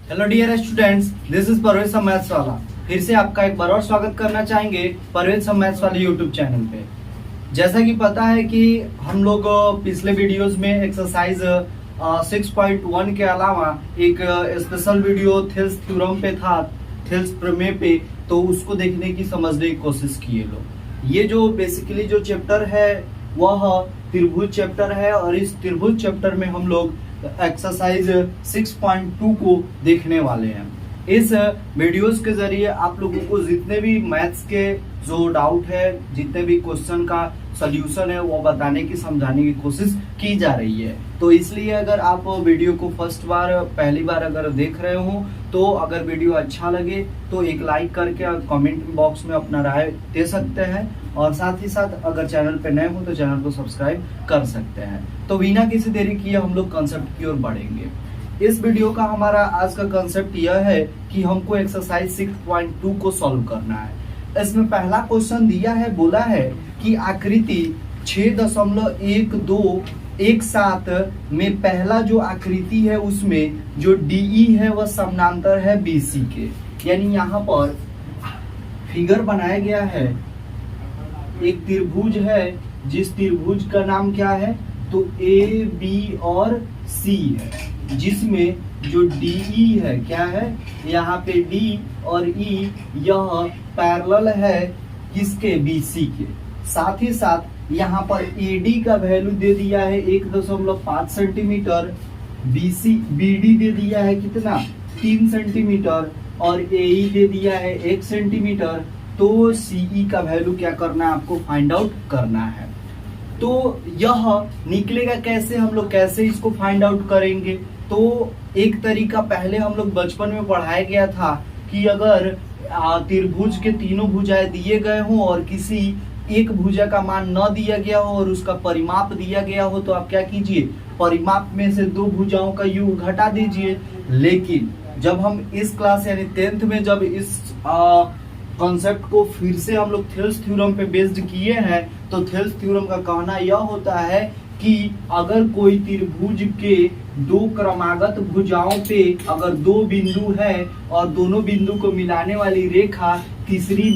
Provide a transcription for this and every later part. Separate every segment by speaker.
Speaker 1: Hello dear students, this is Parvez maths वाला। फिर से आपका एक बार और स्वागत करना चाहेंगे परवेज मैथ्स वाले यूट्यूब चैनल पे। जैसा कि पता है कि हम लोग पिछले वीडियोस में एक्सरसाइज 6.1 के अलावा एक स्पेशल वीडियो थेल्स थ्योरम पे था, थेल्स प्रमेय पे, तो उसको देखने की समझने की कोशिश किए लोग। ये जो बेसिकली जो चैप्टर है वह त्रिभुज चैप्टर है और इस त्रिभुज चैप्टर में हम लोग एक्सरसाइज 6.2 को देखने वाले हैं। इस वीडियोस के जरिए आप लोगों को जितने भी मैथ्स के जो डाउट है, जितने भी क्वेश्चन का सॉल्यूशन है, वो बताने की समझाने की कोशिश की जा रही है। तो इसलिए अगर आप वीडियो को पहली बार अगर देख रहे हो तो अगर वीडियो अच्छा लगे तो एक लाइक करके कमेंट बॉक्स में अपना राय दे सकते हैं और साथ ही साथ अगर चैनल पे नए हो तो चैनल को सब्सक्राइब कर सकते हैं। तो बिना किसी देरी किए हम लोग कंसेप्ट की ओर बढ़ेंगे। इस वीडियो का हमारा आज का कंसेप्ट यह है कि हमको एक्सरसाइज 6.2 को सॉल्व करना है। इसमें पहला क्वेश्चन दिया है, बोला है कि आकृति 6.1217 में पहला जो आकृति है उसमें जो DE है वह समानांतर है BC के। यानी यहाँ पर फिगर बनाया गया है, एक त्रिभुज है जिस त्रिभुज का नाम क्या है तो A, B और C है, जिसमें जो DE है क्या है, यहाँ पे D और E यह पैरेलल है किसके, BC के। साथ ही साथ यहाँ पर AD का वैल्यू दे दिया है 1.5 सेंटीमीटर, BD दे दिया है कितना 3 सेंटीमीटर और AE दे दिया है 1 सेंटीमीटर। तो CE का वैल्यू क्या करना है, आपको फाइंड आउट करना है। तो यह निकलेगा कैसे, हम लोग कैसे इसको फाइंड आउट करेंगे। तो एक तरीका पहले हम लोग बचपन में पढ़ाया गया था कि अगर त्रिभुज के तीनों भुजाएं दिए गए हों और किसी एक भुजा का मान न दिया गया हो और उसका परिमाप दिया गया हो तो आप क्या कीजिए, परिमाप में से दो भुजाओं का योग घटा दीजिए। लेकिन जब हम इस क्लास यानी 10th में जब इस कॉन्सेप्ट को फिर से हम लोग थेल्स थ्योरम पे बेस्ड किए हैं तो थेल्स थ्योरम का कहना यह होता है कि अगर कोई त्रिभुज के दो क्रमागत भुजाओं पे अगर दो बिंदु है और दोनों बिंदु को मिलाने वाली रेखा तीसरी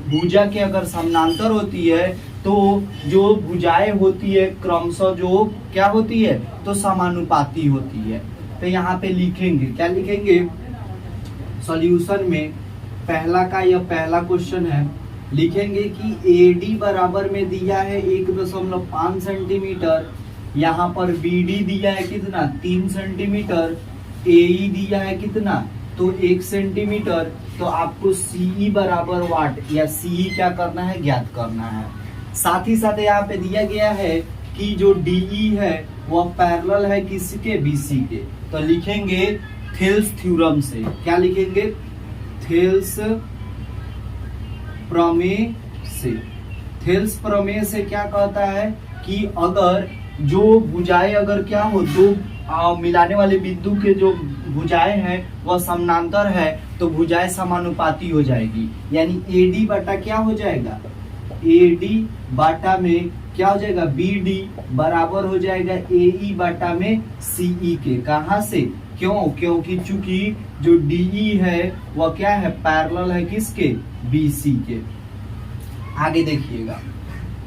Speaker 1: भुजा के अगर समानांतर होती है तो जो भुजाएं होती है क्रमशः जो क्या होती है तो समानुपाती होती है। तो यहाँ पे लिखेंगे, क्या लिखेंगे सॉल्यूशन में पहला का यह पहला क्वेश्चन है, लिखेंगे कि AD बराबर में दिया है 1.5 सेंटीमीटर, यहाँ पर BD दिया है कितना 3 सेंटीमीटर, AE दिया है कितना तो 1 सेंटीमीटर। तो आपको CE बराबर वाट या CE क्या करना है, ज्ञात करना है। साथ ही साथ यहाँ पे दिया गया है कि जो DE है वह पैरेलल है किसके, BC के। तो लिखेंगे थेल्स थ्योरम से, क्या लिखेंगे, थेल्स प्रमेय से। थेल्स प्रमेय से क्या कहता है कि अगर जो भुजाएं अगर क्या हो, दो मिलाने वाले बिंदु के जो भुजाएं हैं वह समानांतर है तो भुजाएं समानुपाती हो जाएगी। यानी AD बटा क्या हो जाएगा, AD बटा में क्या हो जाएगा BD बराबर हो जाएगा AE बटा में CE के। कहां से, क्यों, क्योंकि चूंकि जो DE है वह क्या है, पैरेलल है किसके, BC के। आगे देखिएगा,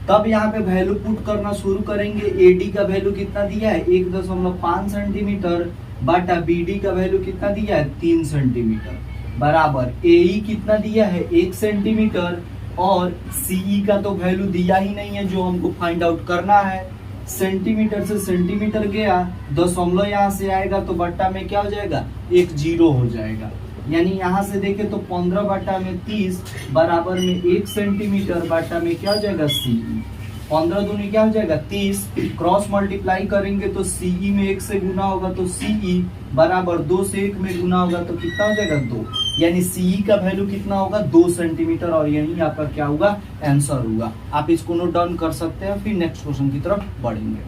Speaker 1: तब यहाँ पे वैल्यू पुट करना शुरू करेंगे। AD का वैल्यू कितना दिया है 1.5 सेंटीमीटर बटा BD का वैल्यू कितना दिया है 3 सेंटीमीटर बराबर AE कितना दिया है 1 सेंटीमीटर और CE का तो वैल्यू दिया ही नहीं है जो हमको फाइंड आउट करना है। सेंटीमीटर से सेंटीमीटर गया, दशमलव यहाँ से आएगा तो बट्टा में क्या हो जाएगा, 1 जीरो हो जाएगा। यानी यहाँ से देखें तो 15 बटा में 30 बराबर में 1 सेंटीमीटर बटा में क्या हो जाएगा CE। 15 दूनी क्या हो जाएगा 30, क्रॉस मल्टीप्लाई करेंगे तो CE में 1 से गुना होगा तो CE बराबर 2 से 1 में गुना होगा तो कितना हो जाएगा 2। यानी CE का वैल्यू कितना होगा 2 सेंटीमीटर और यही आपका क्या होगा, आंसर होगा। आप इसको नोट डाउन कर सकते हैं, फिर नेक्स्ट क्वेश्चन की तरफ बढ़ेंगे।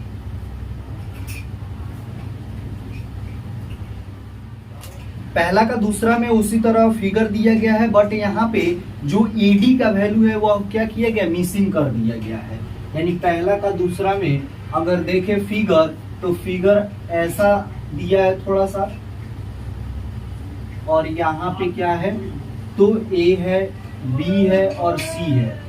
Speaker 1: पहला का दूसरा में उसी तरह फिगर दिया गया है, बट यहाँ पे जो AD का वैल्यू है वो क्या किया गया, मिसिंग कर दिया गया है। यानी पहला का दूसरा में अगर देखें फिगर तो फिगर ऐसा दिया है थोड़ा सा, और यहाँ पे क्या है, तो A है, B है और C है।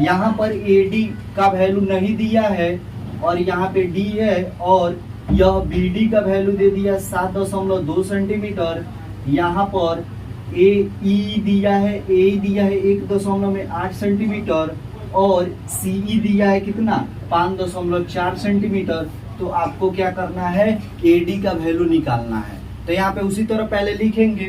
Speaker 1: यहाँ पर AD का वैल्यू नहीं दिया है और यहाँ पे D है और यह BD का वैल्यू दे दिया 7.2 सेंटीमीटर। यहाँ पर AE दिया है, AE दिया है 1.8 सेंटीमीटर और CE दिया है कितना 5.4 सेंटीमीटर। तो आपको क्या करना है, AD का वैल्यू निकालना है। तो यहाँ पे उसी तरह पहले लिखेंगे,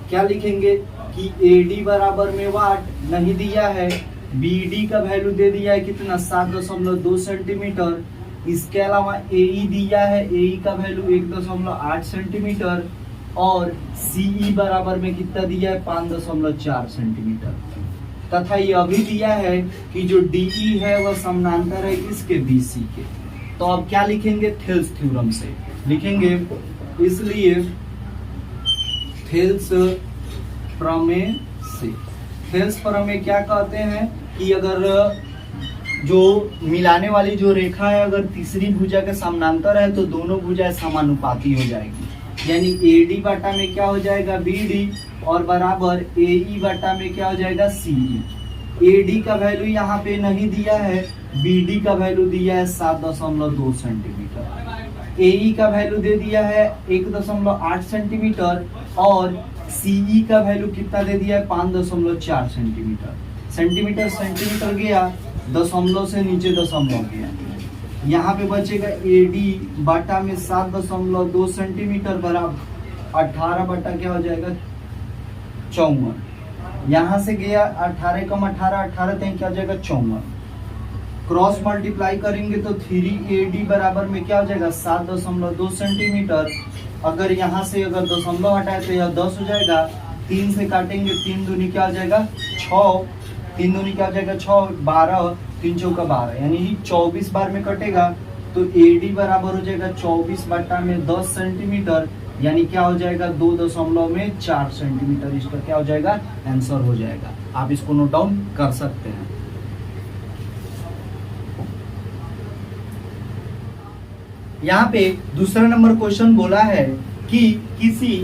Speaker 1: क्या लिखेंगे कि AD बराबर में वाट नहीं दिया है, BD का वैल्यू दे दिया है कितना 7.2 सेंटीमीटर। इसके अलावा AE दिया है, AE का वैल्यू 1.8 सेंटीमीटर और CE बराबर में कितना दिया है 5.4 सेंटीमीटर। तथा यह भी दिया है कि जो DE है वह समानांतर है इसके BC के। तो अब क्या लिखेंगे, थेल्स थ्योरम से लिखेंगे। इसलिए थेल्स प्रमेय से, थेल्स प्रमेय क्या कहते हैं कि अगर जो मिलाने वाली जो रेखा है अगर तीसरी भुजा के समानांतर है तो दोनों भुजाएं समानुपाती हो जाएगी। यानी AD बटा में क्या हो जाएगा BD और बराबर AE बटा में क्या हो जाएगा CE। AD का वैल्यू यहाँ पे नहीं दिया है, BD का वैल्यू दिया है 7.2 सेंटीमीटर, AE का वैल्यू दे दिया है 1.8 सेंटीमीटर और CE का वैल्यू कितना दे दिया है 5.4 सेंटीमीटर। सेंटीमीटर सेंटीमीटर गया, दशमलव से नीचे दशमलव गया। यहाँ पे बचेगा AD बटा में 7.2 सेंटीमीटर बराबर 18 बटा क्या हो जाएगा 54। यहाँ से गया 18 कम 18, 18 तक क्या हो जाएगा 54। क्रॉस मल्टीप्लाई करेंगे तो 3AD बराबर में क्या हो जाएगा 7.2 सेंटीमीटर। अगर यहाँ से अगर दशमलव हटाए तो यह 10 हो जाएगा। 3 से काटेंगे, 3 दूनी क्या हो जाएगा 6, 3 दूनी क्या हो जाएगा 6, 12, 3 चौका 12 यानी 24 बार में कटेगा। तो AD बराबर हो जाएगा 24 बटा में 10 सेंटीमीटर यानी क्या हो जाएगा 2.4 सेंटीमीटर। इसका क्या हो जाएगा आंसर हो जाएगा। आप इसको नोट डाउन कर सकते हैं। यहाँ पे दूसरा नंबर क्वेश्चन बोला है कि किसी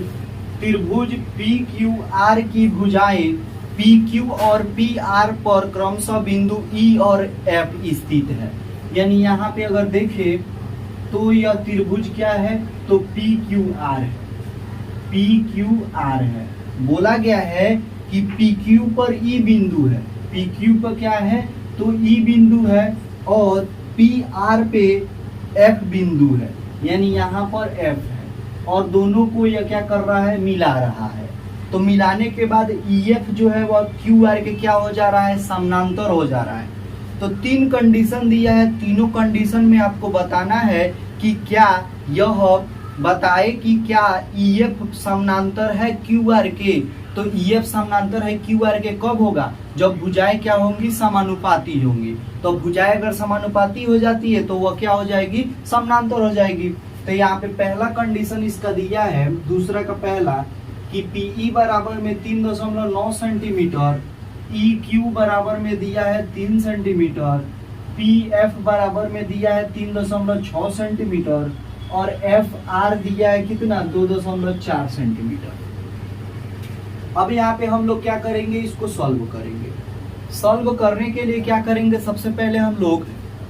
Speaker 1: त्रिभुज PQR की भुजाएं PQ और PR पर क्रमशः बिंदु E और F स्थित है। यानी यहाँ पे अगर देखें तो यह त्रिभुज क्या है, तो PQR है, PQR है। बोला गया है कि PQ पर E बिंदु है, PQ पर क्या है तो E बिंदु है और PR पे F बिंदु है, यानी यहाँ पर F है और दोनों को यह क्या कर रहा है मिला रहा है। तो मिलाने के बाद EF जो है वह QR के क्या हो जा रहा है समानांतर हो जा रहा है। तो 3 कंडीशन दिया है, तीनों कंडीशन में आपको बताना है कि क्या यह बताए कि क्या EF समानांतर है QR के। तो EF समानांतर है QR के कब होगा, जब भुजाएं क्या होंगी समानुपाती होंगी। तो भुजाएं अगर समानुपाती हो जाती है तो वह क्या हो जाएगी समानांतर हो जाएगी। तो यहाँ पे पहला कंडीशन इसका दिया है, दूसरा का पहला कि PE बराबर में 3.9 सेंटीमीटर, EQ बराबर में दिया है 3 सेंटीमीटर, PF बराबर में दिया है 3.6 सेंटीमीटर और FR दिया है कितना 2.4 सेंटीमीटर। अब यहाँ पे हम लोग क्या करेंगे, इसको सॉल्व करेंगे। सॉल्व करने के लिए क्या करेंगे, सबसे पहले हम लोग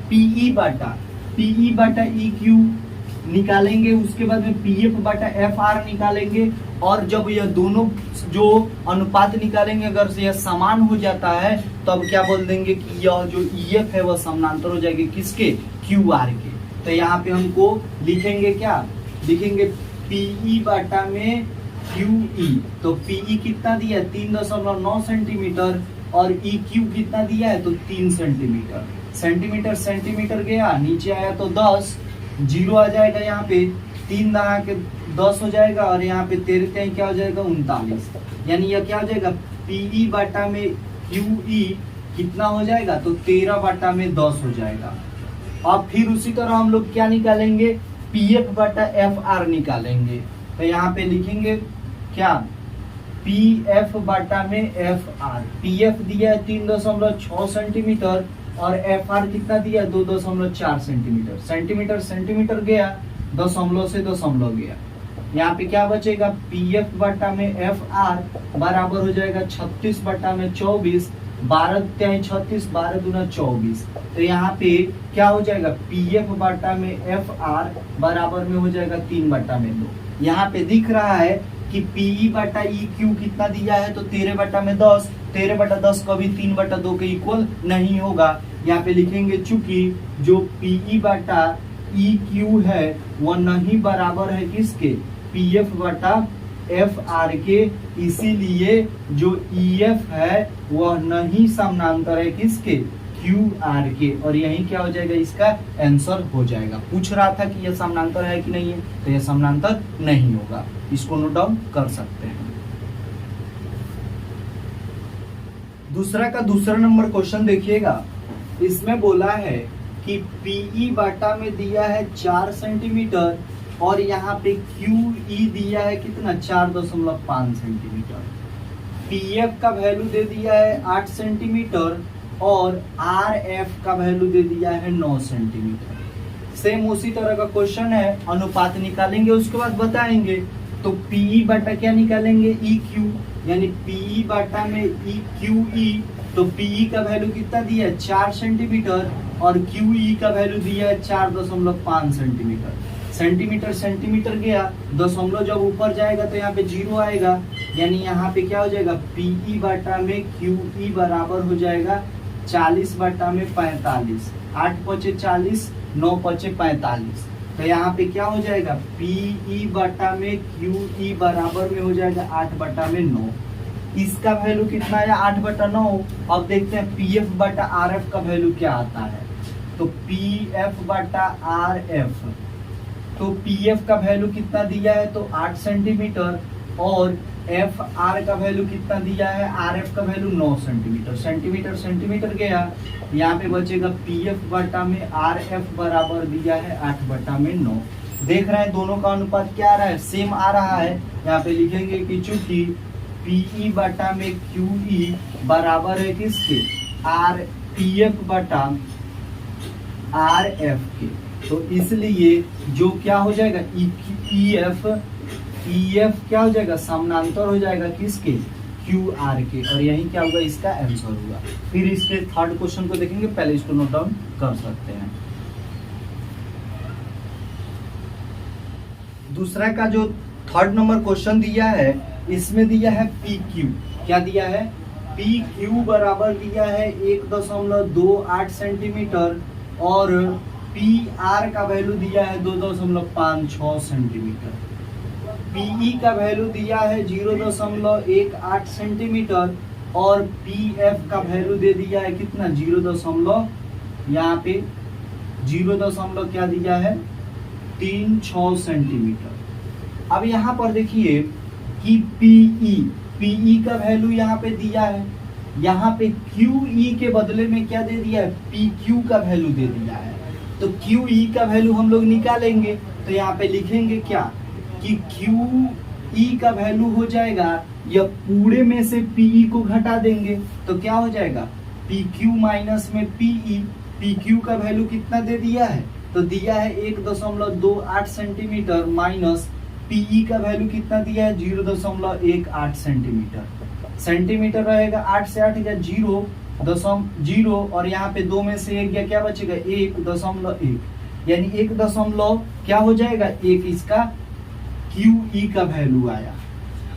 Speaker 1: PE बटा EQ निकालेंगे, उसके बाद में PF बटा FR निकालेंगे और जब यह दोनों जो अनुपात निकालेंगे अगर यह समान हो जाता है तो अब क्या बोल देंगे कि यह जो EF है वह समानांतर हो जाएगी किसके QR के। तो यहाँ पे हमको लिखेंगे क्या, लिखेंगे PE बटा में QE। तो PE कितना दिया है 3.9 सेंटीमीटर और EQ कितना दिया है तो 3 सेंटीमीटर। सेंटीमीटर सेंटीमीटर गया, नीचे आया तो 10, 0 आ जाएगा, यहाँ पे 3 दहा के 10 हो जाएगा और यहाँ पे 13 क्या हो जाएगा 39। यानी यह क्या हो जाएगा PE बटा में QE कितना हो जाएगा तो 13 बटा में 10 हो जाएगा। अब फिर उसी तरह हम लोग क्या निकालेंगे PF बटा FR निकालेंगे। तो यहाँ पे लिखेंगे क्या PF बटा में FR। PF दिया है 3.6 सेंटीमीटर और FR कितना दिया 2.4 सेंटीमीटर। सेंटीमीटर सेंटीमीटर गया, दशमलव से दशमलव गया। यहाँ पे क्या बचेगा, पी एफ बटा में एफ आर बराबर हो जाएगा 36 बटा में 24, 12 त्याई 36, 12 दूना 24। तो यहाँ पे क्या हो जाएगा, पी एफ बटा में एफ आर बराबर में हो जाएगा 3 बटा में 2। यहाँ पे दिख रहा है कि पीई बटा ई क्यू कितना दिया है, तो 13 बटा में 10, 13 बटा 10 कभी 3 बटा 2 के इक्वल नहीं होगा। यहाँ पे लिखेंगे चूंकि जो पीई बटा ई क्यू है वह नहीं बराबर है किसके, पी एफ बटा एफ आर के, इसीलिए जो ई एफ है वह नहीं समानांतर है किसके, क्यू आर के। और यही क्या हो जाएगा, इसका आंसर हो जाएगा। पूछ रहा था कि यह समानांतर है कि नहीं है, तो यह समानांतर नहीं होगा, इसको नोट डाउन कर सकते हैं। दूसरा का दूसरा नंबर क्वेश्चन देखिएगा, इसमें बोला है कि पीई बाटा में दिया है 4 सेंटीमीटर और यहाँ पे क्यूई दिया है कितना, 4.5 सेंटीमीटर। पीएफ का वैल्यू दे दिया है 8 सेंटीमीटर और आर एफ का वैल्यू दे दिया है 9 सेंटीमीटर। सेम उसी तरह का क्वेश्चन है, अनुपात निकालेंगे उसके बाद बताएंगे। तो पीई बटा क्या निकालेंगे, ई क्यू, यानी पीई बटा में ई क्यू ई, तो पीई का वैल्यू कितना दिया है 4 सेंटीमीटर और क्यूई का वैल्यू दिया है 4.5 सेंटीमीटर। सेंटीमीटर सेंटीमीटर गया, दशमलव जब ऊपर जाएगा तो यहाँ पे 0 आएगा, यानी यहाँ पे क्या हो जाएगा, पीई बटा में क्यूई बराबर हो जाएगा 40 बटा में 45। 8 पचे 40, 9 पचे 45। तो यहाँ पे क्या हो जाएगा, पीई बटा में क्यूई बराबर में हो जाएगा 8 बटा में 9। इसका वैल्यू कितना आया, 8 बटा 9। अब देखते हैं पीएफ बटा आर एफ का वैल्यू क्या आता है। तो पीएफ बटा आर एफ, तो पीएफ का वैल्यू कितना दिया है, तो 8 सेंटीमीटर और एफ आर का वैल्यू कितना दिया है, आर एफ का वैल्यू 9 सेंटीमीटर। सेंटीमीटर सेंटीमीटर गया, यहाँ पे बचेगा पीएफ बटा में आर एफ बराबर दिया है 8 बटा में 9। देख रहे हैं दोनों का अनुपात क्या आ रहा है, सेम आ रहा है। यहाँ पे लिखेंगे कि चूंकि पीई बटा में क्यूई बराबर है किसके, आर पीएफ बटा आर एफ के, तो इसलिए जो क्या हो जाएगा, ई एफ क्या हो जाएगा, समानांतर हो जाएगा किसके, क्यू आर के। और यही क्या होगा, इसका आंसर होगा। फिर इसके थर्ड क्वेश्चन को देखेंगे, पहले इसको नोट डाउन कर सकते हैं। दूसरा का जो थर्ड नंबर क्वेश्चन दिया है, इसमें दिया है पी क्यू, क्या दिया है, पी क्यू बराबर दिया है 1.28 सेंटीमीटर और पी आर का वैल्यू दिया है 2.56 सेंटीमीटर। पीई का वैल्यू दिया है 0.18 सेंटीमीटर और पी एफ का वैल्यू दे दिया है कितना, 0. यहाँ पे 0. क्या दिया है, 36 सेंटीमीटर। अब यहाँ पर देखिए कि पीई का वैल्यू यहाँ पे दिया है, यहाँ पे क्यूई के बदले में क्या दे दिया है, पी क्यू का वैल्यू दे दिया है। तो क्यूई का वैल्यू हम लोग निकालेंगे, तो यहाँ पे लिखेंगे क्या कि क्यूई का वैल्यू हो जाएगा, या पूरे में से पीई को घटा देंगे तो क्या हो जाएगा, पी क्यू माइनस में पीई। पी क्यू का वैल्यू कितना दे दिया है, तो दिया है 1.28 सेंटीमीटर माइनस पीई का वैल्यू कितना दिया है, 0.18 सेंटीमीटर। सेंटीमीटर रहेगा, 8 से 8 गया 0 और यहाँ पे 2 में से 1 गया, क्या बचेगा 1.1, यानी 1 क्या हो जाएगा 1, इसका क्यूई का वैल्यू आया।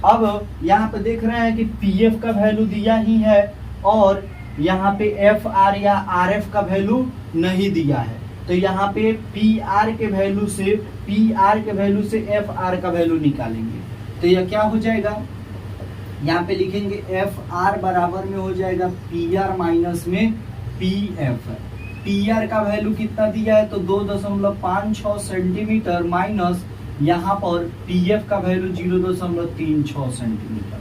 Speaker 1: अब यहाँ पे देख रहे हैं कि पीएफ का वैल्यू दिया ही है और यहाँ पे एफ आर या आर एफ का वैल्यू नहीं दिया है, तो यहाँ पे पी आर के वैल्यू से एफ आर का वैल्यू निकालेंगे। तो यह क्या हो जाएगा, यहाँ पे लिखेंगे एफ आर बराबर में हो जाएगा पी आर माइनस में पी एफ। पी आर का वैल्यू कितना दिया है, तो 2.56 सेंटीमीटर माइनस यहाँ पर पी एफ का वैल्यू 0.36 सेंटीमीटर।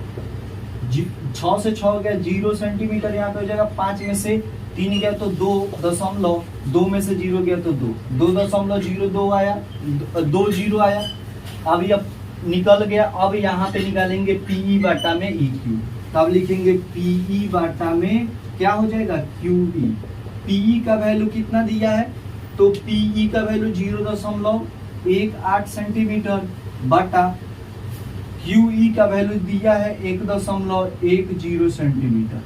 Speaker 1: 6 से 6 गया 0 सेंटीमीटर, यहाँ पे हो जाएगा 5 में से 3 गया तो 2 में से 0 गया तो 2.02 आया, 2 0 आया। अब यह निकल गया। अब यहाँ पे निकालेंगे पीई बाटा में ई क्यू, तब लिखेंगे पीई बाटा में क्या हो जाएगा क्यूई। पीई का वैल्यू कितना दिया है, तो पीई का वैल्यू 0.18 सेंटीमीटर बटा QE का वैल्यू दिया है 1.10 सेंटीमीटर।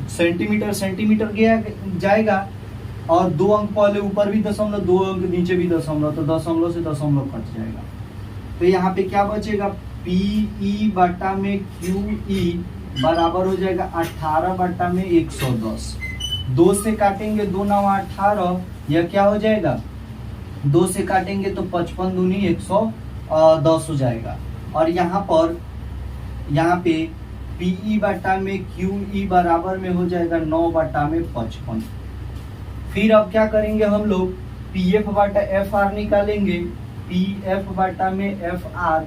Speaker 1: सेंटीमीटर सेंटीमीटर गया जाएगा और 2 अंक पहले ऊपर भी दशमलव, 2 अंक नीचे भी दशमलव, तो दशमलव से दशमलव कट जाएगा। तो यहाँ पे क्या बचेगा, PE बटा में QE बराबर हो जाएगा 18 बटा में 110। 2 से काटेंगे 2 9 18, यह क्या हो जाएगा, 2 से काटेंगे तो 55 दूनी 110 हो जाएगा। और यहाँ पे PE बटा में QE बराबर में हो जाएगा 9 बटा में 55। फिर अब क्या करेंगे हम लोग, PF बटा FR निकालेंगे। PF बटा में FR,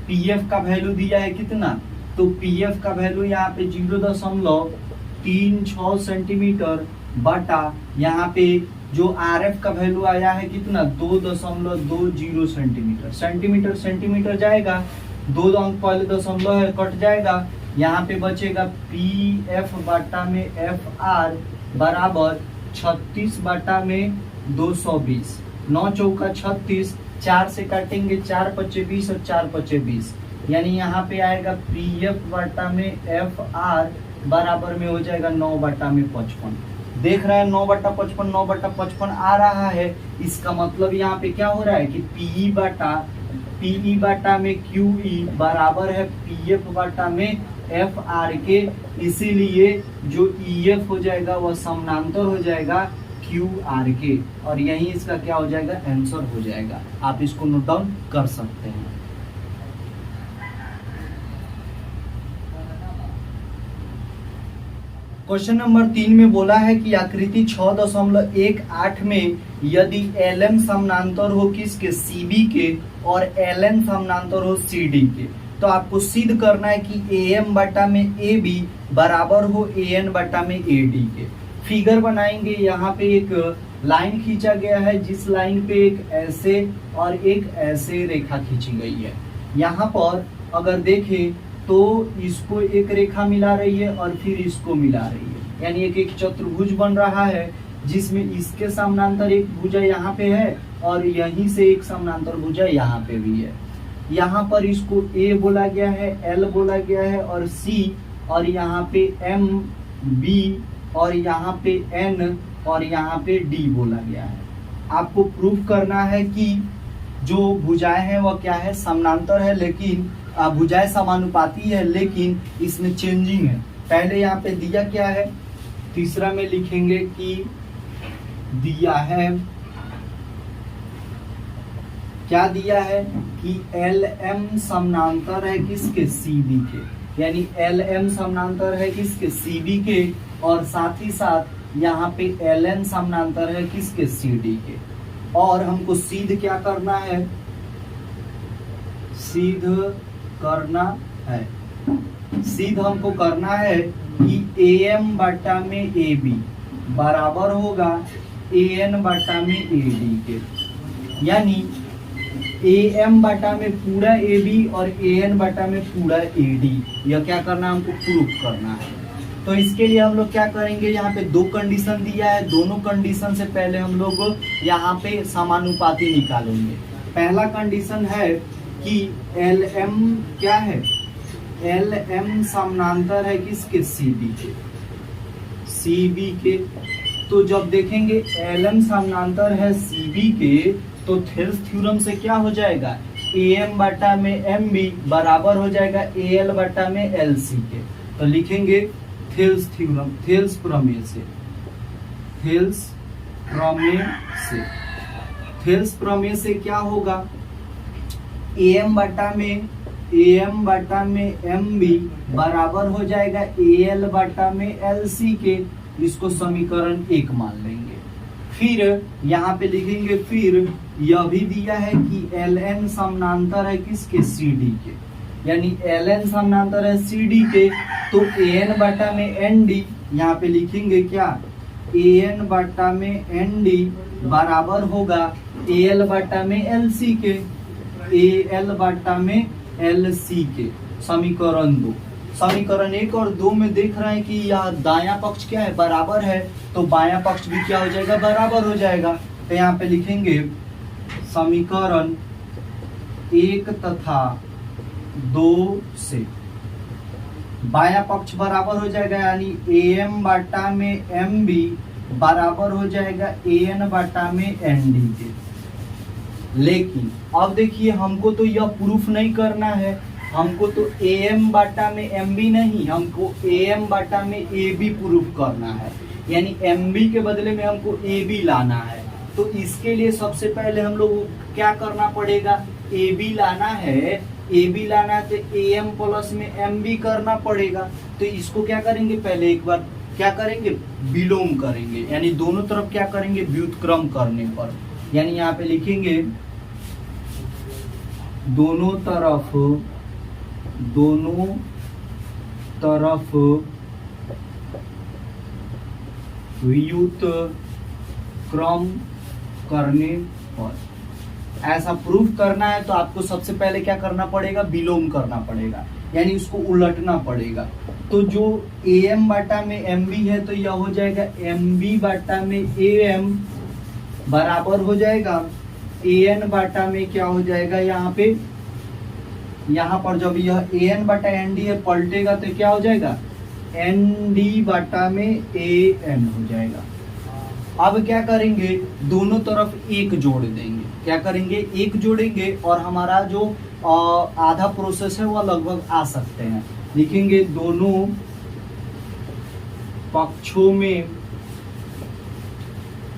Speaker 1: PF का वैल्यू दिया है कितना, तो PF का वैल्यू यहाँ पे 0.36 सेंटीमीटर बटा यहाँ पे जो RF का वैल्यू आया है कितना, 2.20 सेंटीमीटर। सेंटीमीटर सेंटीमीटर जाएगा, 2 अंक पहले दशमलव है कट जाएगा। यहाँ पे बचेगा PF बटा में FR बराबर 36 बटा में 220। 9 चौका 36, 4 से काटेंगे 4 पच्चे 20 और 4 पच्चे 20, यानी यहाँ पे आएगा PF बटा में FR बराबर में हो जाएगा 9 बटा में 55। देख रहे हैं 9 बटा 55 आ रहा है। इसका मतलब यहाँ पे क्या हो रहा है कि PE बटा में QE बराबर है PF बटा में FR के, इसीलिए जो EF हो जाएगा वह समानांतर हो जाएगा QR के, और यही इसका क्या हो जाएगा, आंसर हो जाएगा। आप इसको नोट डाउन कर सकते हैं। क्वेश्चन नंबर 3 में बोला है कि आकृति 6.18 में यदि LM समानांतर हो किसके, CB के, और LN समानांतर हो CD के, तो आपको सिद्ध करना है कि AM बटा में AB बराबर हो AN बटा में AD के। फिगर बनाएंगे, यहाँ पे एक लाइन खींचा गया है, जिस लाइन पे एक ऐसे और एक ऐसे रेखा खींची गई है। यहाँ पर अगर देखें तो इसको एक रेखा मिला रही है और फिर इसको मिला रही है, यानी एक चतुर्भुज बन रहा है, जिसमें इसके समानांतर एक भुजा यहाँ पे है और यहीं से एक समानांतर भुजा यहाँ पे भी है। यहाँ पर इसको A बोला गया है, L बोला गया है और C, और यहाँ पे M, B, और यहाँ पे N, और यहाँ पे D बोला गया है। आपको प्रूफ करना है कि जो भुजाएं हैं वह क्या है, समानांतर है, लेकिन भुजाएं समानुपाती है, लेकिन इसमें चेंजिंग है। पहले यहाँ पे दिया क्या है, तीसरा में लिखेंगे कि दिया है, क्या दिया है कि LM समानांतर है किसके, CB के, यानी LM समानांतर है किसके, CB के, और साथ ही साथ यहाँ पे LN समानांतर है किसके, CD के। और हमको सिद्ध क्या करना है, सिद्ध करना है, सिद्ध हमको करना है कि AM बटा में AB बराबर होगा AN बटा में AD के, यानी AM बटा में पूरा AB और AN बटा में पूरा AD, यह क्या करना है, हमको प्रूफ करना है। तो इसके लिए हम लोग क्या करेंगे, यहाँ पे 2 कंडीशन दिया है, दोनों कंडीशन से पहले हम लोग यहाँ पे समानुपाती निकालेंगे। पहला कंडीशन है कि LM क्या है, LM समानांतर है किसके, CB के, CB के। तो जब देखेंगे LM समानांतर है CB के, तो थेल्स थ्योरम से क्या हो जाएगा, AM बटा में MB बराबर हो जाएगा AL बटा में LC के। तो लिखेंगे थेल्स थ्योरम, थेल्स प्रमेय से, थेल्स प्रमेय से क्या होगा, AM बटा में MB बराबर हो जाएगा AL बटा में LC के। इसको समीकरण 1 मान लेंगे। फिर यहाँ पे लिखेंगे, फिर यह भी दिया है कि LN समानांतर है किसके, CD के, यानी LN समानांतर है CD के, तो AN बटा में ND, यहाँ पे लिखेंगे क्या, AN बटा में ND बराबर होगा AL बटा में LC के, AL बटा में LC के। समीकरण 2, समीकरण 1 और 2 में देख रहे हैं कि यह दायां पक्ष क्या है, बराबर है, तो बायां पक्ष भी क्या हो जाएगा, बराबर हो जाएगा। तो यहाँ पे लिखेंगे समीकरण 1 तथा 2 से बाया पक्ष बराबर हो जाएगा, यानी AM बटा में MB बराबर हो जाएगा AN बटा में ND के। लेकिन अब देखिए, हमको तो यह प्रूफ नहीं करना है, हमको तो AM बटा में MB नहीं, हमको AM बटा में AB प्रूफ करना है, यानी MB के बदले में हमको AB लाना है। तो इसके लिए सबसे पहले हम लोग क्या करना पड़ेगा, AB लाना है, AB लाना है तो AM प्लस में MB करना पड़ेगा। तो इसको क्या करेंगे, पहले एक बार क्या करेंगे, विलोम करेंगे, यानी दोनों तरफ क्या करेंगे, व्युत्क्रम करने पर, यानी यहाँ पे लिखेंगे दोनों तरफ व्युत्क्रम करने पर। ऐसा प्रूफ करना है तो आपको सबसे पहले क्या करना पड़ेगा, विलोम करना पड़ेगा, यानी उसको उलटना पड़ेगा। तो जो AM बटा में MB है तो यह हो जाएगा MB बटा में AM बराबर हो जाएगा AN बटा में क्या हो जाएगा, यहाँ पर जब यह AN बटा ND है पलटेगा तो क्या हो जाएगा, ND बटा में AN हो जाएगा। अब क्या करेंगे, दोनों तरफ एक जोड़ देंगे, क्या करेंगे, एक जोड़ेंगे और हमारा जो आधा प्रोसेस है वह लगभग आ सकते हैं। लिखेंगे दोनों पक्षों में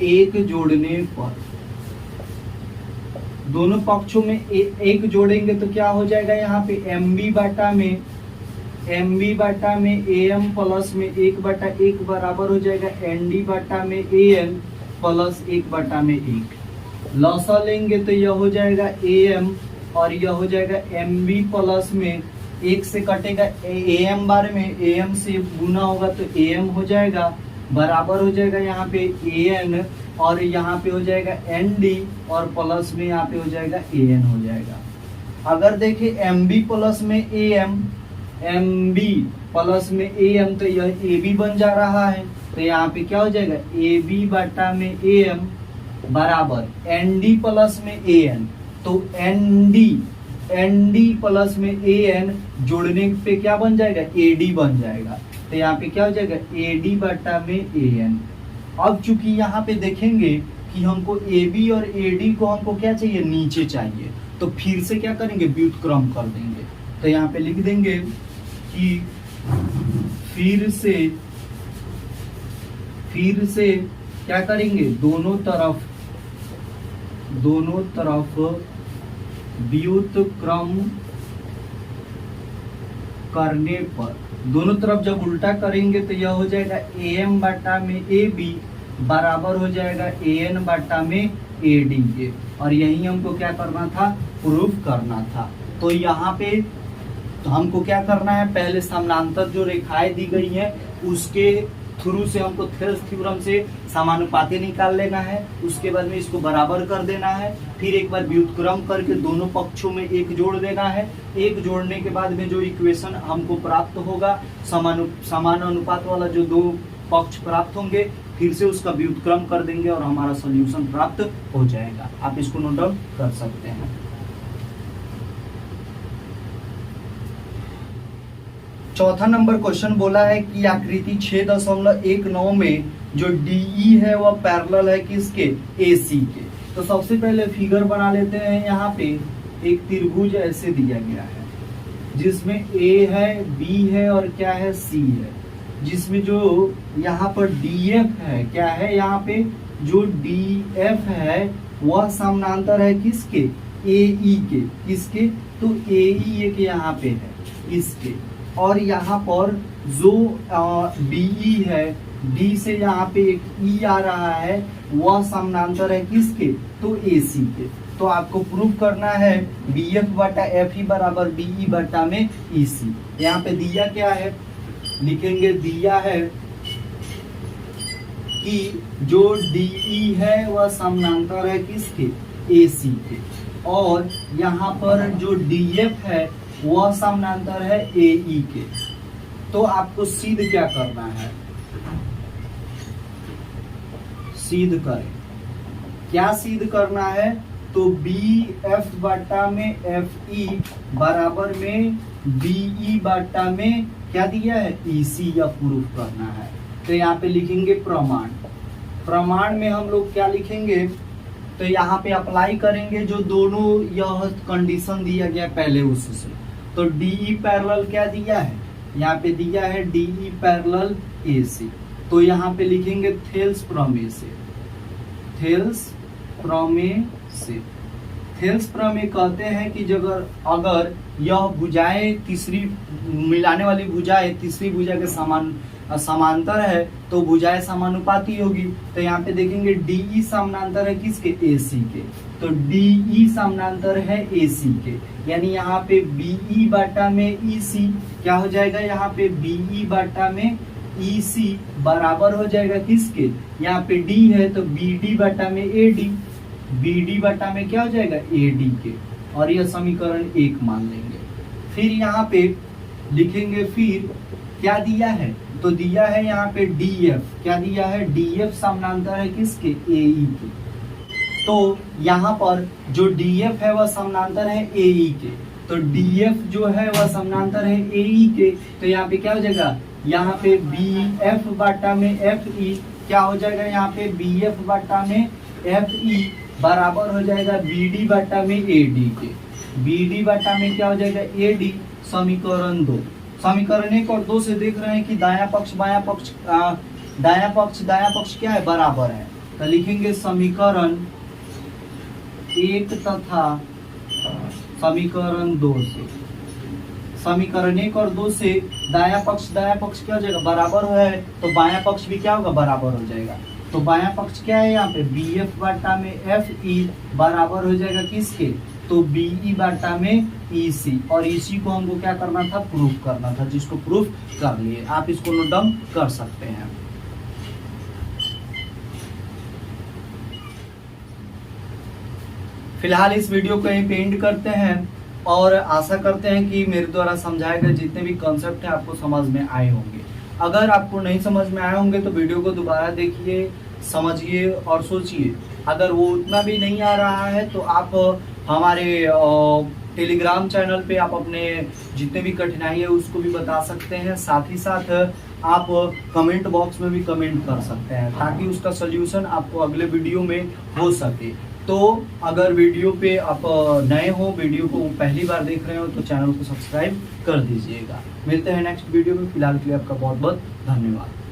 Speaker 1: एक जोड़ने पर, दोनों पक्षों में एक जोड़ेंगे तो क्या हो जाएगा, यहाँ पे MB बटा में AM प्लस में 1 बटा 1 बराबर हो जाएगा ND बटा में AN प्लस 1 बटा में 1। लसा लेंगे तो यह हो जाएगा AM और यह हो जाएगा MB प्लस में 1 से कटेगा AM बार में, AM से गुना होगा तो AM हो जाएगा बराबर हो जाएगा यहाँ पे AN और यहाँ पे हो जाएगा ND और प्लस में यहाँ पे हो जाएगा AN हो जाएगा। अगर देखें MB प्लस में AM, MB प्लस में AM तो यह AB बन जा रहा है, तो यहाँ पे क्या हो जाएगा, AB बटा में AM बराबर ND प्लस में AN, तो ND प्लस में AN जोड़ने पे क्या बन जाएगा, AD बन जाएगा। तो यहाँ पे क्या हो जाएगा, AD बटा में AN। अब चूंकि यहाँ पे देखेंगे कि हमको AB और AD को हमको क्या चाहिए, नीचे चाहिए, तो फिर से क्या करेंगे, व्युत्क्रम कर देंगे। तो यहाँ पे लिख देंगे कि फिर से क्या करेंगे, दोनों तरफ व्युत्क्रम करने पर, दोनों तरफ जब उल्टा करेंगे तो यह हो जाएगा AM बटा में AB बराबर हो जाएगा AN बटा में AD के, और यही हमको क्या करना था, प्रूफ करना था। तो यहाँ पे तो हमको क्या करना है, पहले समानांतर जो रेखाएं दी गई हैं उसके थ्रू से हमको थेल्स थ्योरम से समानुपाती निकाल लेना है, उसके बाद में इसको बराबर कर देना है, फिर एक बार व्युत्क्रम करके दोनों पक्षों में एक जोड़ देना है। एक जोड़ने के बाद में जो इक्वेशन हमको प्राप्त होगा, समान अनुपात वाला जो दो पक्ष प्राप्त होंगे, फिर से उसका व्युत्क्रम कर देंगे और हमारा सॉल्यूशन प्राप्त हो जाएगा। आप इसको नोट डाउन कर सकते हैं। चौथा नंबर क्वेश्चन बोला है कि आकृति 6.19 में जो DE है वह पैरेलल है किसके, AC के। तो सबसे पहले फिगर बना लेते हैं। यहाँ पे एक त्रिभुज ऐसे दिया गया है जिसमें A है, B है और क्या है, C है, जिसमें जो यहाँ पर DF है, क्या है, यहाँ पे जो DF है वह समानांतर है किसके, AE के। किसके, तो AE के यहाँ पे है इसके, और यहाँ पर जो DE है, D से यहाँ पे एक E आ रहा है, वह समानांतर है किसके, तो AC के। तो आपको प्रूफ करना है BF बटा FE बराबर DE बटा में EC। यहाँ पे दिया क्या है, लिखेंगे दिया है कि जो DE है वह समानांतर है किसके, AC के, और यहाँ पर जो DF है वह समानांतर है AE के। तो आपको सिद्ध क्या करना है, सिद्ध करें। क्या सिद्ध करना है, तो बी एफ बटा में एफ ई बराबर में बी ई बटा में क्या दिया है, ई सी, या प्रूफ करना है। तो यहाँ पे लिखेंगे प्रमाण। प्रमाण में हम लोग क्या लिखेंगे, तो यहाँ पे अप्लाई करेंगे जो दोनों यह कंडीशन दिया गया पहले उससे। तो डीई पैरेलल क्या दिया है, यहाँ पे दिया है डीई पैरेलल ए सी। तो यहाँ पे लिखेंगे थेल्स प्रमेय से। थेल्स प्रमेय से, थेल्स प्रमेय कहते हैं कि अगर यह भुजाएं तीसरी मिलाने वाली भुजाएं तीसरी भुजा के समांतर है तो भुजाएं समानुपाती होगी। तो यहाँ पे देखेंगे डीई समानांतर है किसके, एसी के। तो डीई समानांतर है एसी के, यानी यहाँ पे बीई बाटा में ईसी क्या हो जाएगा, यहाँ पे बीई बाटा में ईसी बराबर हो जाएगा किसके, यहाँ पे डी है तो बीडी बाटा में एडी, बीडी बटा में क्या हो जाएगा, एडी के। और यह समीकरण 1 मान लेंगे। फिर यहाँ पे लिखेंगे फिर क्या दिया है, तो दिया है यहाँ पे डीएफ, क्या दिया है, डीएफ समानांतर है किसके, एई के। तो यहाँ पर जो डीएफ है वह समानांतर है एई के। तो डीएफ जो है वह समानांतर है एई के। तो यहाँ पे क्या हो जाएगा, यहाँ पे बी एफ बाटा में एफ ई क्या हो जाएगा, यहाँ पे बी एफ बाटा में एफ ई बराबर हो जाएगा बीडी बाटा में एडी के। बीडी बाटा में क्या हो जाएगा, एडी। समीकरण 2, समीकरण 1 और 2 से देख रहे हैं कि दायां पक्ष बायां पक्ष दायां पक्ष क्या है, बराबर है। तो लिखेंगे समीकरण 1 तथा समीकरण 2 से, समीकरण 1 और 2 से दायां पक्ष क्या हो जाएगा, बराबर है। तो बायां पक्ष भी क्या होगा, बराबर हो जाएगा। तो बायां पक्ष क्या है, यहाँ पे बी एफ बाटा में एफ ई बराबर हो जाएगा किसके, तो बीई बाटा में ईसी। और ईसी को हमको क्या करना था, प्रूफ करना था, जिसको प्रूफ कर लिए। आप इसको नोट डाउन कर सकते हैं। फिलहाल इस वीडियो को यहीं पे एंड करते हैं और आशा करते हैं कि मेरे द्वारा समझाए गए जितने भी कॉन्सेप्ट हैं आपको समझ में आए होंगे। अगर आपको नहीं समझ में आए होंगे तो वीडियो को दोबारा देखिए, समझिए और सोचिए। अगर वो उतना भी नहीं आ रहा है तो आप हमारे टेलीग्राम चैनल पे आप अपने जितने भी कठिनाई है उसको भी बता सकते हैं। साथ ही साथ आप कमेंट बॉक्स में भी कमेंट कर सकते हैं ताकि उसका सोल्यूशन आपको अगले वीडियो में हो सके। तो अगर वीडियो पे आप नए हो, वीडियो को पहली बार देख रहे हो तो चैनल को सब्सक्राइब कर दीजिएगा। मिलते हैं नेक्स्ट वीडियो में। फिलहाल के लिए आपका बहुत बहुत धन्यवाद।